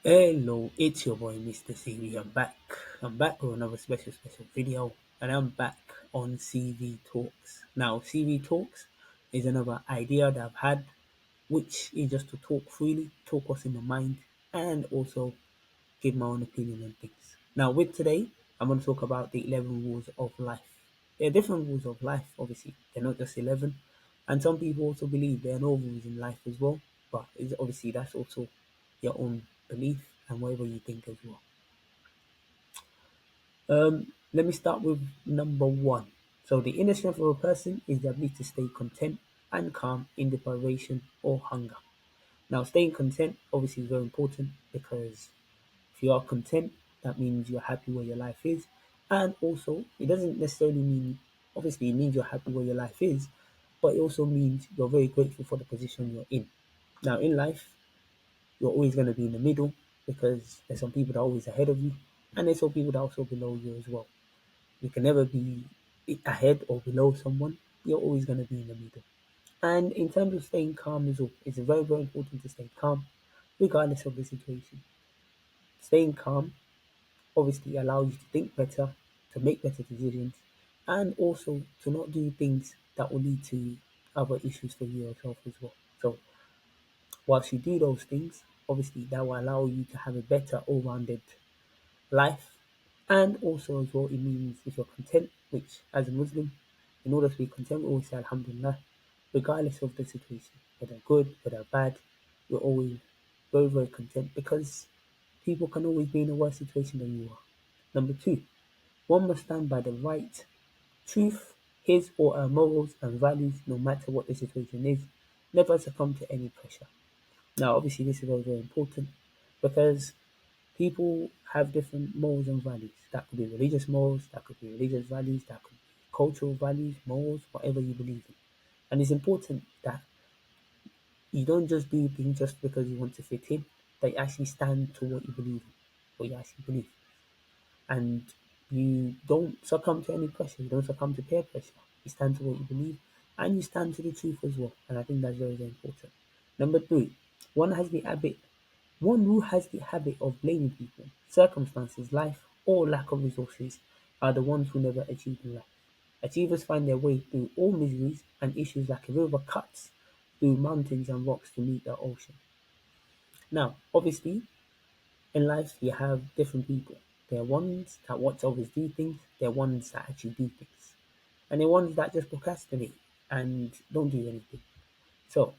Hello, it's your boy MrCV. I'm back. I'm back with another special video, and I'm back on CV Talks. Now, CV Talks is another idea that I've had, which is just to talk freely, talk what's in my mind, and also give my own opinion on things. Now, with today, I'm going to talk about the 11 rules of life. There are different rules of life, obviously. They're not just 11. And some people also believe there are no rules in life as well. But obviously, that's also your own belief and whatever you think as well. Let me start with number one. So, the inner strength of a person is the ability to stay content and calm in deprivation or hunger. Now, staying content obviously is very important because if you are content, that means you're happy where your life is. And also, it doesn't necessarily mean, obviously, it means you're happy where your life is, but it also means you're very grateful for the position you're in. Now, in life, you're always going to be in the middle because there's some people that are always ahead of you, and there's some people that are also below you as well. You can never be ahead or below someone, you're always going to be in the middle. And in terms of staying calm as well, it's very important to stay calm regardless of the situation. Staying calm obviously allows you to think better, to make better decisions, and also to not do things that will lead to other issues for you yourself as well. So, whilst you do those things, obviously that will allow you to have a better all-rounded life. And also as well, it means if you're content, which as a Muslim, in order to be content, we always say Alhamdulillah, regardless of the situation, whether good, whether bad, you're always very content because people can always be in a worse situation than you are. Number two, one must stand by the right truth, his or her morals and values, no matter what the situation is, never succumb to any pressure. Now, obviously, this is very important because people have different morals and values. That could be religious morals, that could be religious values, that could be cultural values, morals, whatever you believe in. And it's important that you don't just do things just because you want to fit in, that you actually stand to what you believe in, what you actually believe. And you don't succumb to any pressure, you don't succumb to peer pressure. You stand to what you believe and you stand to the truth as well. And I think that's very important. Number three, one has the habit one who has the habit of blaming people, circumstances, life, or lack of resources are the ones who never achieve in life. Achievers find their way through all miseries and issues like a river cuts through mountains and rocks to meet the ocean. Now, obviously, in life you have different people. There are ones that want to always do things, there are ones that actually do things. And there are ones that just procrastinate and don't do anything. So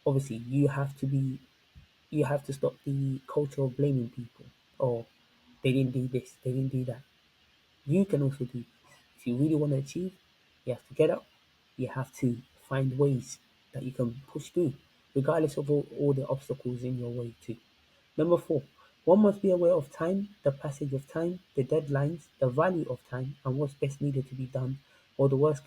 obviously you have to stop the culture of blaming people or they didn't do this, they didn't do that. You can also do this. If you really want to achieve, you have to get up, you have to find ways that you can push through, regardless of all the obstacles in your way too. Number four, one must be aware of time, the passage of time, the deadlines, the value of time, and what's best needed to be done, or the worst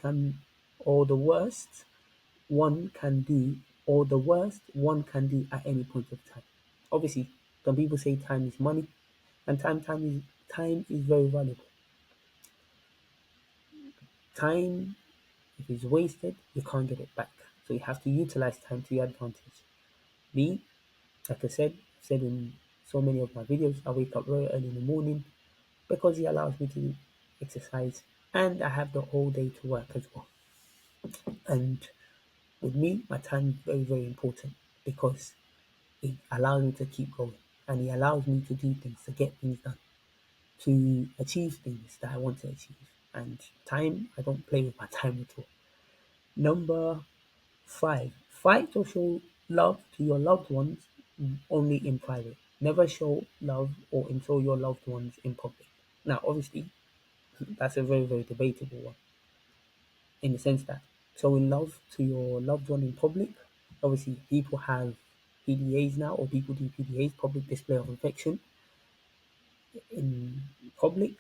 one can do, or the worst one can do at any point of time. Obviously, some people say time is money, and time is very valuable. Time, if it's wasted, you can't get it back. So you have to utilize time to your advantage. Me, like I said in so many of my videos, I wake up very early in the morning because it allows me to exercise and I have the whole day to work as well. And with me, my time is very important because it allows me to keep going and it allows me to do things, to get things done, to achieve things that I want to achieve. And time, I don't play with my time at all. Number five, fight or show love to your loved ones only in private. Never show love or insult your loved ones in public. Now, obviously, that's a very debatable one in the sense that showing love to your loved one in public, obviously, people have PDAs now, or people do PDAs, public display of affection, in public,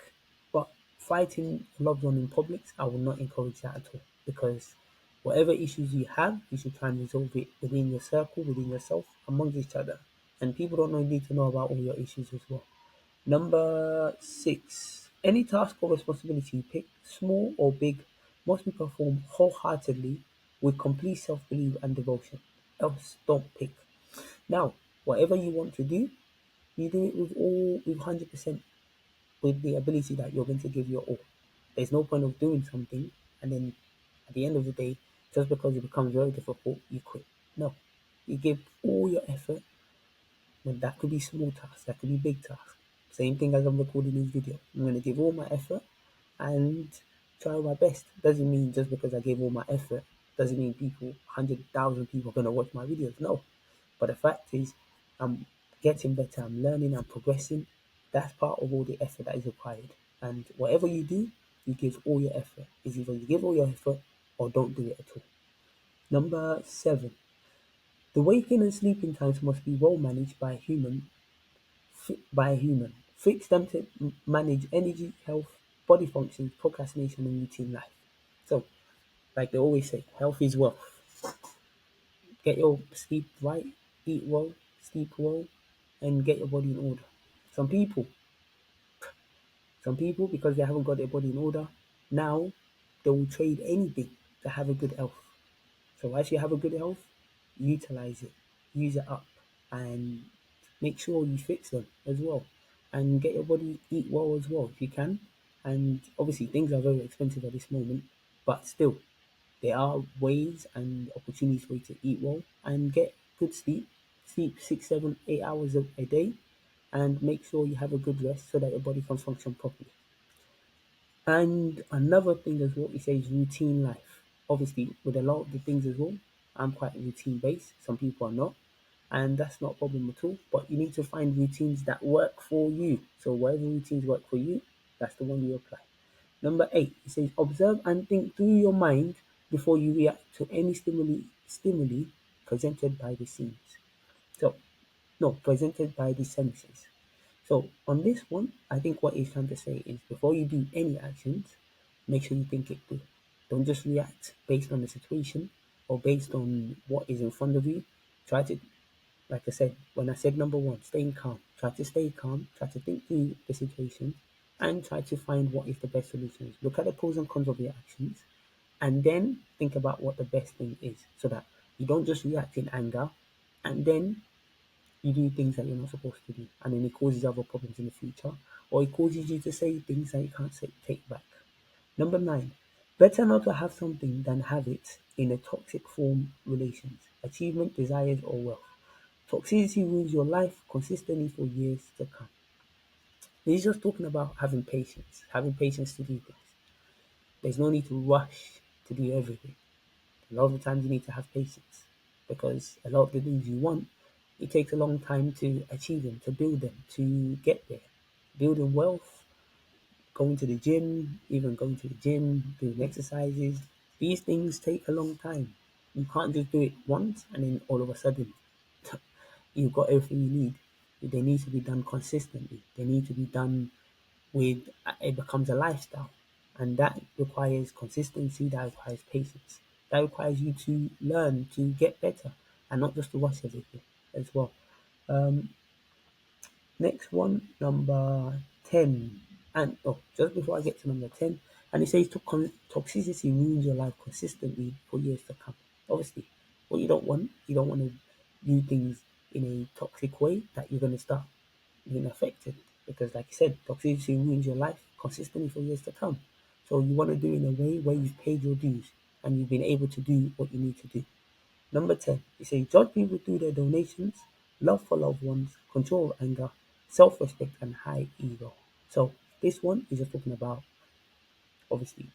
but fighting a loved one in public, I will not encourage that at all because whatever issues you have, you should try and resolve it within your circle, within yourself, amongst each other. And people don't need to know about all your issues as well. Number six, any task or responsibility you pick, small or big, must be performed wholeheartedly with complete self belief and devotion. Else, don't pick. Now, whatever you want to do, You do it with 100%, with the ability that you're going to give your all. There's no point of doing something and then at the end of the day, just because it becomes very difficult, you quit. No, you give all your effort. And that could be small tasks, that could be big tasks. Same thing as I'm recording this video. I'm going to give all my effort and try my best. Doesn't mean just because I gave all my effort, doesn't mean 100,000 people are going to watch my videos. No. But the fact is, I'm getting better, I'm learning, I'm progressing. That's part of all the effort that is required. And whatever you do, you give all your effort. It's either you give all your effort or don't do it at all. Number 7, the waking and sleeping times must be well managed by a human. Fix them to manage energy, health, body functions, procrastination, and routine life. So, like they always say, health is wealth. Get your sleep right, eat well, sleep well, and get your body in order. Some people, because they haven't got their body in order, now they will trade anything to have a good health. So once you have a good health, utilize it, use it up, and make sure you fix them as well. And get your body eat well as well if you can. And obviously things are very expensive at this moment, but still there are ways and opportunities for you to eat well and get good sleep. Sleep 6, 7, 8 hours a day, and make sure you have a good rest so that your body can function properly. And another thing as well, it says routine life. Obviously, with a lot of the things as well, I'm quite routine based. Some people are not, and that's not a problem at all. But you need to find routines that work for you. So whatever routines work for you, that's the one you apply. Number 8, it says observe and think through your mind before you react to any stimuli presented by the scenes. So no, presented by the senses. So on this one, I think what he's trying to say is before you do any actions, make sure you think it through. Don't just react based on the situation or based on what is in front of you. Try to, like I said, when I said number 1, staying calm. Try to stay calm, try to think through the situation and try to find what is the best solution. Look at the pros and cons of your actions and then think about what the best thing is so that you don't just react in anger and then you do things that you're not supposed to do, and then it causes other problems in the future, or it causes you to say things that you can't take back. Number 9, better not to have something than have it in a toxic form relations, achievement, desires, or wealth. Toxicity ruins your life consistently for years to come. He's just talking about having patience to do things. There's no need to rush to do everything. A lot of the times you need to have patience because a lot of the things you want, it takes a long time to achieve them, to build them, to get there. Building wealth, going to the gym, even going to the gym, doing exercises, these things take a long time. You can't just do it once and then all of a sudden you've got everything you need. They need to be done consistently. They need to be done with, it becomes a lifestyle. And that requires consistency, that requires patience. That requires you to learn to get better and not just to rush everything as well. Um, Next one, number 10. And just before I get to number 10, and it says toxicity ruins your life consistently for years to come. Obviously, what you don't want to do things in a toxic way that you're going to start being affected. Because, like I said, toxicity ruins your life consistently for years to come. So, you want to do it in a way where you've paid your dues and you've been able to do what you need to do. Number 10, it says judge people through their donations, love for loved ones, control of anger, self respect, and high ego. So, this one is just talking about, obviously,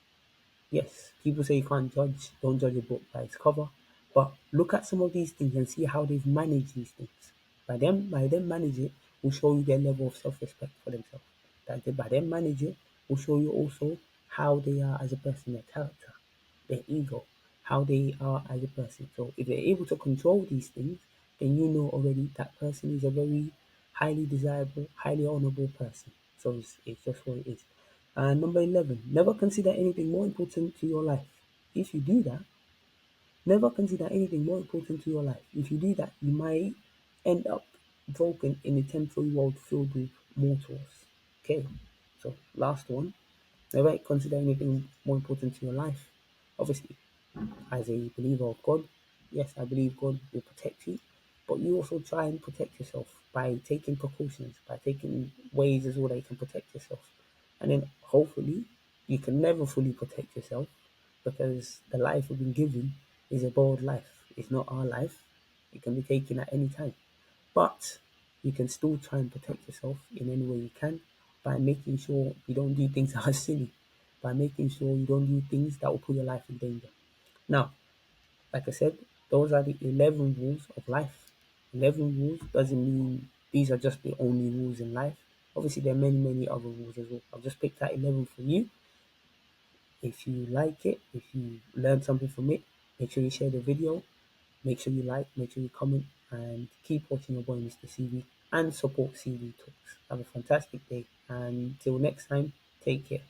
yes, people say you can't judge, don't judge a book by its cover, but look at some of these things and see how they've managed these things. By them manage it will show you their level of self-respect for themselves. By them manage it will show you also how they are as a person, their character, their ego, how they are as a person. So if they're able to control these things, then you know already that person is a very highly desirable, highly honorable person. So it's just what it is. Number 11, never consider anything more important to your life. If you do that, never consider anything more important to your life. If you do that, you might end up broken in a temporary world filled with mortals. Okay, so last one, never consider anything more important to your life. Obviously, as a believer of God, yes, I believe God will protect you, but you also try and protect yourself by taking precautions, by taking ways as well that you can protect yourself. And then hopefully you can never fully protect yourself because the life we've been given is a borrowed life. It's not our life. It can be taken at any time. But you can still try and protect yourself in any way you can by making sure you don't do things that are silly, by making sure you don't do things that will put your life in danger. Now, like I said, those are the 11 rules of life. 11 rules doesn't mean these are just the only rules in life. Obviously, there are many, many other rules as well. I've just picked out 11 for you. If you like it, if you learned something from it, make sure you share the video, make sure you like, make sure you comment, and keep watching your boy Mr. CV and support CV Talks. Have a fantastic day, and till next time, take care.